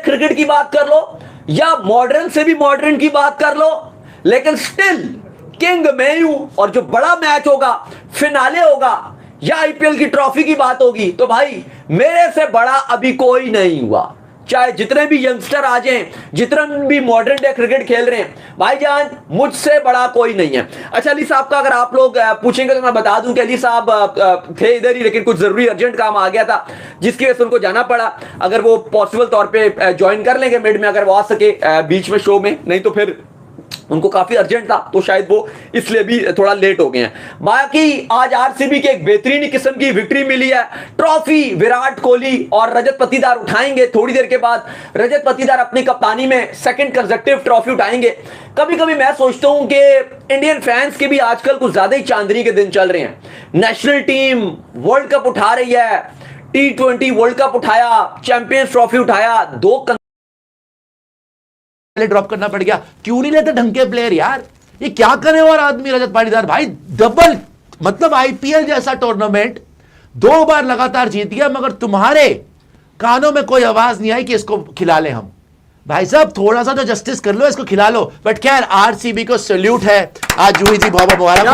Cricket की बात कर लो या मॉडर्न से भी मॉडर्न की बात कर लो, लेकिन स्टिल किंग मैं हूं। और जो बड़ा मैच होगा, फिनाले होगा या आईपीएल की ट्रॉफी की बात होगी, तो भाई मेरे से बड़ा अभी कोई नहीं हुआ। चाहे जितने भी यंगस्टर आ जाएं, जितने भी मॉडर्न डे क्रिकेट खेल रहे हैं, भाईजान मुझसे बड़ा कोई नहीं है। अच्छा, अली साहब का अगर आप लोग पूछेंगे तो मैं बता दूं कि अली साहब थे इधर ही, लेकिन कुछ जरूरी अर्जेंट काम आ गया था जिसकी वजह से उनको जाना पड़ा। अगर वो पॉसिबल तौर पे ज्वाइन कर लेंगे मिड में, अगर वो आ सके बीच में शो में, नहीं तो फिर उनको काफी अर्जेंट था तो शायद वो इसलिए भी थोड़ा लेट हो गए हैं। बाकी आज आरसीबी के एक बेहतरीन किस्म की विक्ट्री मिली है। ट्रॉफी विराट कोहली और रजत पाटीदार उठाएंगे थोड़ी देर के बाद। रजत पाटीदार अपनी कप्तानी में सेकंड कंसेक्यूटिव ट्रॉफी उठाएंगे। कभी कभी मैं सोचता हूं कि इंडियन फैंस के भी आजकल कुछ ज्यादा ही चांदनी के दिन चल रहे हैं। नेशनल टीम वर्ल्ड कप उठा रही है, T20 वर्ल्ड कप उठाया, चैंपियंस ट्रॉफी उठाया, दो ड्रॉप करना पड़ गया। क्यों नहीं लेते ढंग के प्लेयर यार? ये क्या करे और आदमी रजत पाटीदार भाई, डबल मतलब आईपीएल जैसा टूर्नामेंट 2 बार लगातार जीत गया, मगर तुम्हारे कानों में कोई आवाज नहीं आई कि इसको खिला ले हम। भाई साहब थोड़ा सा तो जस्टिस कर लो, इसको खिला लो। बट खैर आरसीबी को सैल्यूट है आज। जूही जी बहुत मुबारक,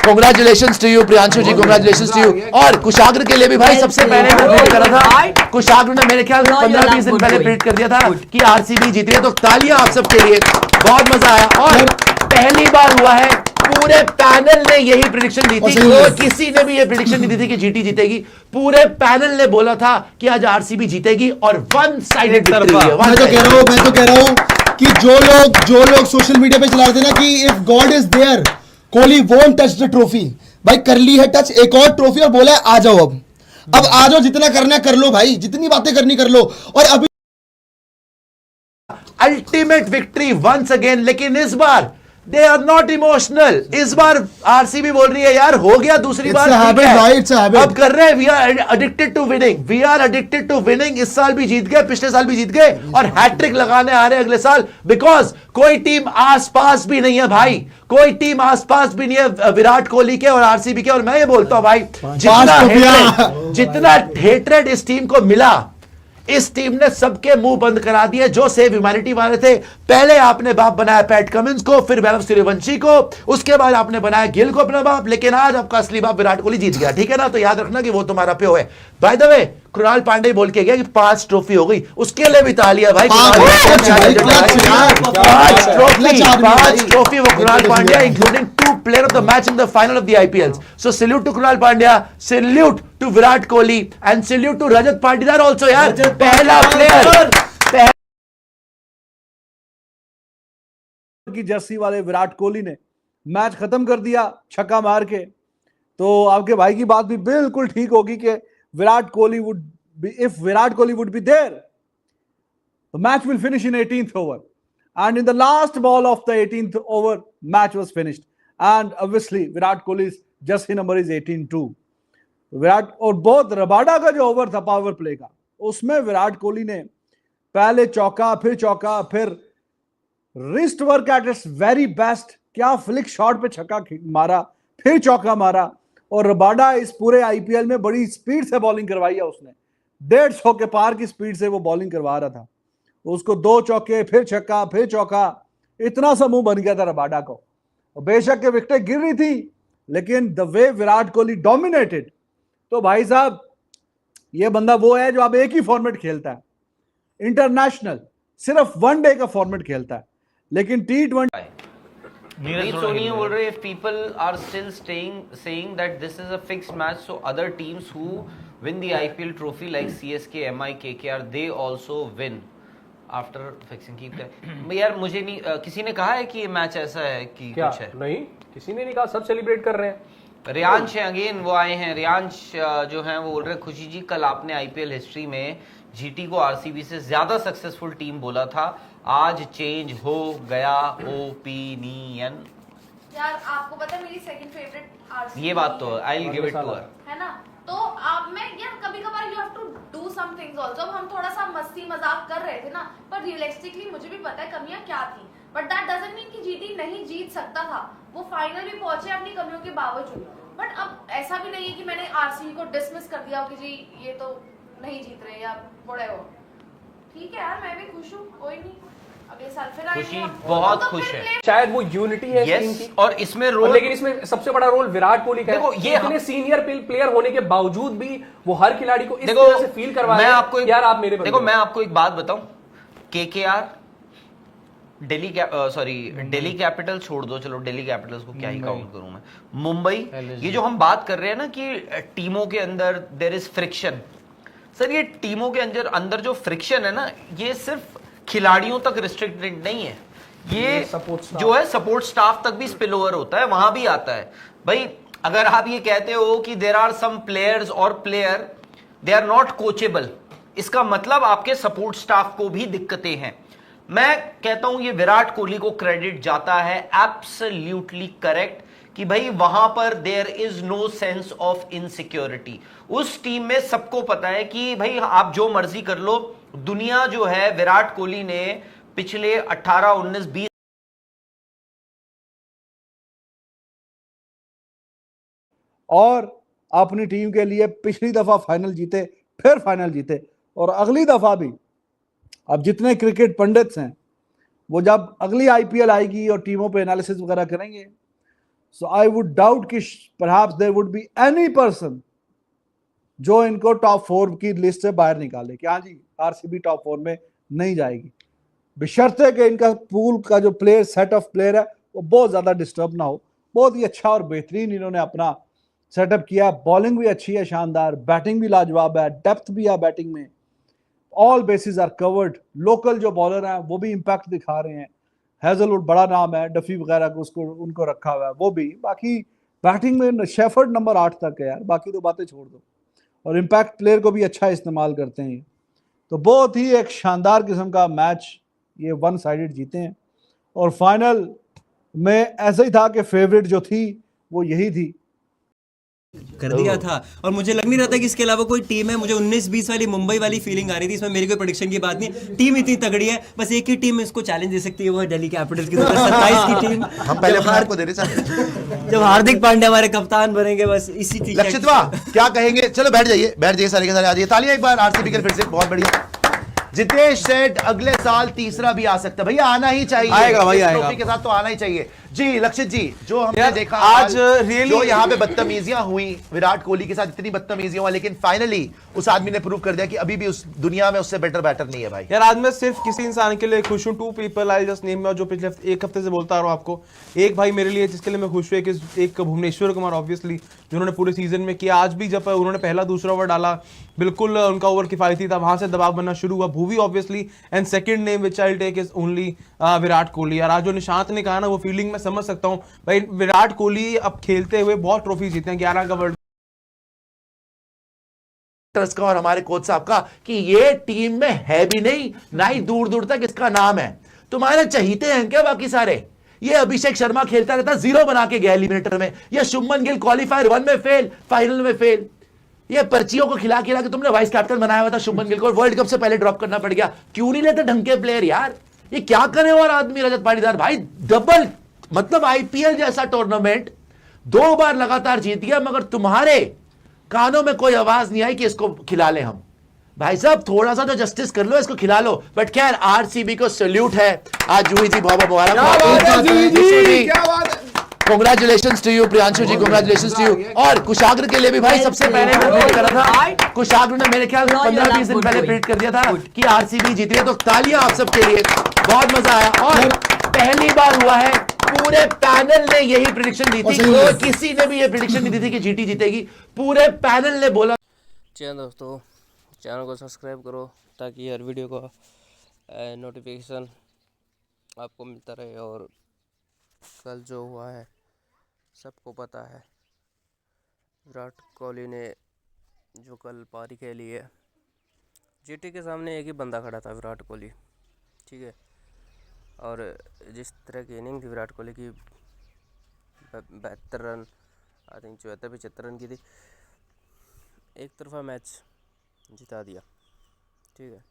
congratulations to you. Priyanshu ji congratulations to you. और कुशाग्र के लिए भी भाई सबसे पहले मैं प्रेडिक्ट करा था, कुशाग्र ने मेरे ख्याल 15-20 दिन पहले प्रेडिक्ट कर दिया था कि आरसीबी जीती है। तो तालियां आप सबके लिए, बहुत मजा आया। और पहली बार हुआ है पूरे पैनल ने यही प्रेडिक्शन दी थी, किसी ने भी ये प्रेडिक्शन नहीं दी थी कि जीटी जीतेगी। पूरे पैनल ने बोला था कि आज आरसीबी जीतेगी और वन साइडेड विक्ट्री है। मैं तो कह रहा हूं कि जो लोग सोशल मीडिया पे चला रहे थे ना कि if God is there Kohli won't touch the trophy, भाई कर ली है टच एक और ट्रॉफी और बोला है आ जाओ। अब आ जाओ, जितना करना कर लो भाई, जितनी बातें करनी कर लो। और अभी अल्टीमेट विक्ट्री वंस अगेन। लेकिन इस बार दे आर नॉट इमोशनल। इस बार आरसीबी बोल रही है यार हो गया दूसरी बार, अब कर रहे हैं। We are addicted to winning, we are addicted to winning. इस साल भी जीत गए, पिछले साल भी जीत गए और हैट्रिक लगाने आ रहे हैं अगले साल। बिकॉज कोई टीम आसपास भी नहीं है भाई, कोई टीम आसपास भी नहीं है विराट कोहली के और आरसीबी के। और मैं ये बोलता हूं भाई, जितना हेट्रेड इस टीम को मिला, इस टीम ने सबके मुंह बंद करा दिए जो सेव ह्यूमैनिटी वाले थे। पहले आपने बाप बनाया पैट कमिंस को, फिर वैभव सूर्यवंशी को, उसके बाद आपने बनाया गिल को अपना बाप, लेकिन आज आपका असली बाप विराट कोहली जीत गया। ठीक है ना? तो याद रखना कि वो तुम्हारा प्यो है। By the way Krunal Pandya बोल के गया कि 5 ट्रॉफी हो गई, उसके लिए भी तालियां भाई। 5 ट्रॉफी वो Krunal Pandya, including 2 player of the match in the final of the IPL. So salute to Krunal Pandya, salute to Virat Kohli and salute to Rajat Patidar also यार। पहला प्लेयर की जर्सी वाले विराट कोहली ने मैच खत्म कर दिया छक्का मार के। तो आपके भाई की बात भी बिल्कुल ठीक होगी कि Virat Kohli would be, if Virat Kohli would be there, the match will finish in 18th over, and in the last ball of the 18th over match was finished, and obviously Virat Kohli's jersey number is 18-2। Virat और बहुत रबाडा का जो over था power play का, उसमें विराट कोहली ने पहले चौका, फिर wrist work at its very best, क्या फ्लिक शॉट पे छक्का मारा, फिर चौका मारा। और रबाडा इस पूरे आईपीएल में बड़ी स्पीड से बॉलिंग करवाई है उसने, 150 के पार की स्पीड से वो बॉलिंग करवा रहा था। उसको 2 चौके, फिर छक्का, फिर चौका, इतना सा मुंह बन गया था रबाडा को। बेशक के विकेटें गिर रही थी, लेकिन the way Virat Kohli dominated, तो भाई साहब ये बंदा वो है जो अब एक ही फॉर्मेट खेलता है, इंटरनेशनल, सिर्फ 1 डे का फॉर्मेट खेलता है, लेकिन T20 नीरज सोनी बोल रहे if people are still saying that this is a fixed match, so other teams who win the IPL trophy like CSK, MI, KKR, they also win after fixing। keep यार मुझे नहीं किसी ने कहा है कि ये मैच ऐसा है कि क्या? कुछ है नहीं, किसी ने नहीं कहा, सब सेलिब्रेट कर रहे हैं। रियांश है अगेन, वो आए हैं रियांश जो हैं वो बोल रहे खुशी जी कल आपने आईपीएल हिस्ट्री में जीटी को आरसीबी से ज्यादा सक्सेसफुल टीम बोला था, आज चेंज हो गया ओपिनियन। यार आपको पता है मेरी सेकंड फेवरेट आरसीबी, ये बात तो I will give it to her, है ना? तो आप में यार कभी-कभार you have to do some things also. हम थोड़ा सा मस्ती मजाक कर रहे थे ना, पर रियलिस्टिकली मुझे भी पता है कमियां क्या थी, बट दैट डजंट मीन कि जीटी नहीं जीत सकता था। वो फाइनल भी पहुंचे अपनी कमियों के बावजूद। बट अब ऐसा भी नहीं है कि मैंने आरसीबी को डिसमिस कर दिया कि जी ये तो नहीं जीत रहे, या व्हाटएवर। ठीक है यार, मैं भी खुश हूँ, कोई नहीं, अगले साल फिर खुशी, आएंगे हम। बहुत तो खुश फिर है। play- शायद वो यूनिटी है टीम की, यस, और इसमें रोल, लेकिन इसमें सबसे बड़ा रोल विराट कोहली का देखो, है। ये इतने सीनियर प्लेयर होने के बावजूद भी वो हर खिलाड़ी को इस देखो, तरह से फील करवा मैं रहे हैं, आपको यार आप मेरे देखो, बंदे मैं हो। आपको एक बात बताऊं, केकेआर, दिल्ली कैपिटल छोड़ दो, चलो दिल्ली कैपिटल्स को क्या ही काउंट करूं मैं, मुंबई, ये जो हम बात कर रहे हैं ना कि टीमों के अंदर देयर इज फ्रिक्शन, सर ये टीमों के अंदर जो फ्रिक्शन है ना, ये सिर्फ खिलाड़ियों तक रिस्ट्रिक्टेड नहीं है, ये जो है सपोर्ट स्टाफ तक भी स्पिल ओवर होता है, वहां भी आता है भाई। अगर आप ये कहते हो कि देयर आर सम प्लेयर्स और player they are not coachable, इसका मतलब आपके सपोर्ट स्टाफ को भी दिक्कतें हैं। मैं कहता हूं ये विराट कोहली को क्रेडिट जाता है, एब्सोल्युटली करेक्ट, कि भाई वहां पर there is no sense of insecurity. उस टीम में सबको पता है कि भाई आप जो मर्जी कर लो, दुनिया जो है विराट कोहली ने पिछले 18, 19, 20 और अपनी टीम के लिए पिछली दफा फाइनल जीते, फिर फाइनल जीते, और अगली दफा भी। अब जितने क्रिकेट पंडित्स हैं वो जब अगली आईपीएल आएगी और टीमों पे एनालिसिस वगैरह करेंगे, सो आई वुड डाउट कि perhaps there would be any person जो इनको टॉप 4 की लिस्ट से बाहर निकाले कि हाँ जी आरसीबी टॉप 4 में नहीं जाएगी, बशर्ते कि इनका पूल का जो प्लेयर सेट ऑफ प्लेयर है वो बहुत ज़्यादा डिस्टर्ब ना हो। बहुत ही अच्छा और बेहतरीन इन्होंने अपना सेटअप किया, बॉलिंग भी अच्छी है, शानदार, बैटिंग भी लाजवाब है, डेप्थ भी है बैटिंग में, all bases are covered. Local जो बॉलर हैं वो भी इम्पैक्ट दिखा रहे हैं, हैजलवुड बड़ा नाम है, डफी वगैरह को उसको उनको रखा हुआ है वो भी। बाकी बैटिंग में शेफर्ड नंबर 8 तक है यार, बाकी तो बातें छोड़ दो, और इम्पैक्ट प्लेयर को भी अच्छा इस्तेमाल करते हैं। तो बहुत ही एक शानदार किस्म का मैच ये वन साइडेड जीते हैं, और फाइनल में ऐसा ही था कि फेवरेट जो थी वो यही थी। कर दिया था, और मुझे लग नहीं रहा था कि इसके अलावा कोई टीम है। मुझे 19-20 वाली मुंबई वाली फीलिंग आ रही थी, इसमें मेरी कोई प्रेडिक्शन की बात नहीं, टीम इतनी तगड़ी है, बस एक ही टीम इसको चैलेंज दे सकती है, वो है दिल्ली कैपिटल्स की 27 की टीम। हम पहले अपने आप को दे रहे हैं। जब हार्दिक पांड्या हमारे कप्तान बनेंगे, बस इसी चीज। लक्षित वाह, क्या कहेंगे? चलो बैठ जाइए सारे के सारे, आ जाइए, तालियां एक बार आरसीबी के फिर से, बहुत बढ़िया। जितेश सेठ अगले साल तीसरा भी आ सकता है, भैया आना ही चाहिए, आएगा भाई, इस आएगा। ट्रॉफी के साथ तो आना ही चाहिए। जी लक्षित जी, जो हमने यार, देखा आज जो really- यहाँ पे बदतमीजियां हुई विराट कोहली के साथ, इतनी बदतमीजियां हुई, लेकिन फाइनली उस आदमी ने प्रूव कर दिया कि अभी भी उस दुनिया में उससे बेटर बैटर नहीं है भाई। यार आज मैं सिर्फ किसी इंसान के लिए खुश हूँ, 2 पीपल आई जस्ट नेम, जो पिछले एक हफ्ते से बोलता आ रहा हूँ आपको। एक भाई मेरे लिए जिसके लिए मैं खुश हुई, एक भुवनेश्वर कुमार ऑब्वियसली, जिन्होंने पूरे सीजन में किया। आज भी जब उन्होंने पहला दूसरा ओवर डाला, बिल्कुल उनका ओवर किफायती था, वहां से दबाव बनना शुरू हुआ। Bhuvi obviously, and second name which I take is only Virat Kohli. यार आज जो निशांत ने कहा ना, वो फीलिंग मैं समझ सकता हूँ भाई। विराट कोहली अब खेलते हुए बहुत ट्रॉफी जीते हैं, 11 का वर्ल्ड का और हमारे कोच साहब का, कि ये टीम में है भी नहीं, ना ही दूर दूर तक इसका नाम है। तुम्हारे चहीते हैं क्या बाकी सारे? ये अभिषेक शर्मा खेलता रहता, 0 बना के गया एलिमिनेटर में। ये शुभमन गिल क्वालिफायर 1 में फेल, फाइनल में फेल। ये पर्चियों को खिला खिला के तुमने वाइस कैप्टन बनाया हुआ था शुभमन गिल को, वर्ल्ड कप से पहले ड्रॉप करना पड़ गया। क्यों नहीं लेते ढंग के प्लेयर यार? ये क्या करे और आदमी रजत पाटीदार भाई, डबल मतलब आईपीएल जैसा टूर्नामेंट 2 बार लगातार जीत गया, मगर तुम्हारे कानों में कोई आवाज नहीं आई कि इसको खिला ले हम। भाई साहब थोड़ा सा तो जस्टिस कर लो, इसको खिला लो। बट खैर आरसीबी को सैल्यूट है। आज जूही जी बहुत मुबारक, congratulations to you. Priyanshu ji congratulations to you. और कुशाग्र के लिए भी भाई सबसे पहले मैं प्रेडिक्ट करा था, कुशाग्र ने मेरे ख्याल से 15-20 दिन पहले प्रेडिक्ट कर दिया था कि आरसीबी जीत रही है। तो तालियां आप सबके लिए, बहुत मजा आया। और पहली बार हुआ है पूरे पैनल ने यही प्रेडिक्शन दी थी, और किसी ने भी ये प्रेडिक्शन नहीं दी थी कि जीटी जीतेगी। पूरे पैनल ने बोला। चैनल दोस्तों, चैनल को सब्सक्राइब करो ताकि हर वीडियो का नोटिफिकेशन आपको मिलता रहे। और कल जो हुआ है सबको पता है, विराट कोहली ने जो कल पारी खेली है, जीटी के सामने एक ही बंदा खड़ा था, विराट कोहली, ठीक है। और जिस तरह की इनिंग थी विराट कोहली की, 72 रन, आई थिंक 74-75 रन की थी, एक तरफा मैच जिता दिया, ठीक है।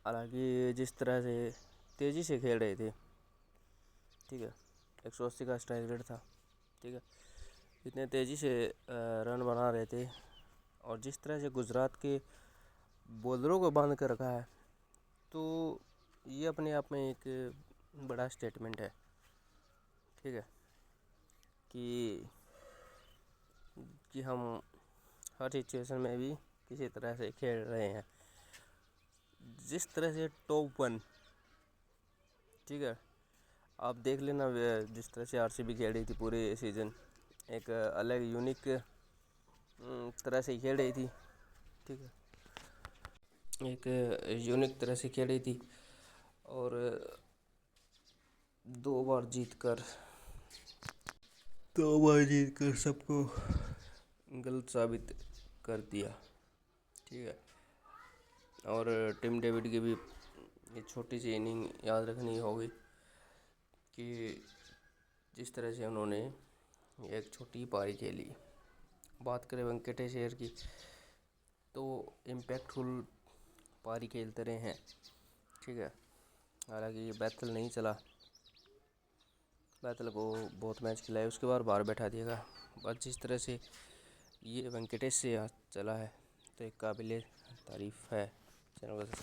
हालांकि जिस तरह से तेज़ी से खेल रहे थे, ठीक है, 180 का स्ट्राइक रेट था, ठीक है, इतने तेज़ी से रन बना रहे थे। और जिस तरह से गुजरात के बॉलरों को बांध कर रखा है, तो ये अपने आप में एक बड़ा स्टेटमेंट है, ठीक है, कि हम हर सिचुएशन में भी किसी तरह से खेल रहे हैं। जिस तरह से टॉप 1, ठीक है, आप देख लेना जिस तरह से आरसीबी खेल रही थी पूरे सीज़न, एक अलग यूनिक तरह से खेल रही थी, ठीक है, एक यूनिक तरह से खेल रही थी और 2 बार जीत कर सबको गलत साबित कर दिया, ठीक है। और टिम डेविड की भी ये छोटी सी इनिंग याद रखनी होगी कि जिस तरह से उन्होंने एक छोटी पारी खेली। बात करें वेंकटेश अय्यर की, तो इम्पैक्टफुल पारी खेलते रहे हैं, ठीक है। हालांकि ये बैतल नहीं चला, बैतल को बहुत मैच खिलाए, उसके बाद बाहर बैठा दिया। बस जिस तरह से ये वेंकटेश से चला है तो एक काबिले तारीफ़ है। चैनल को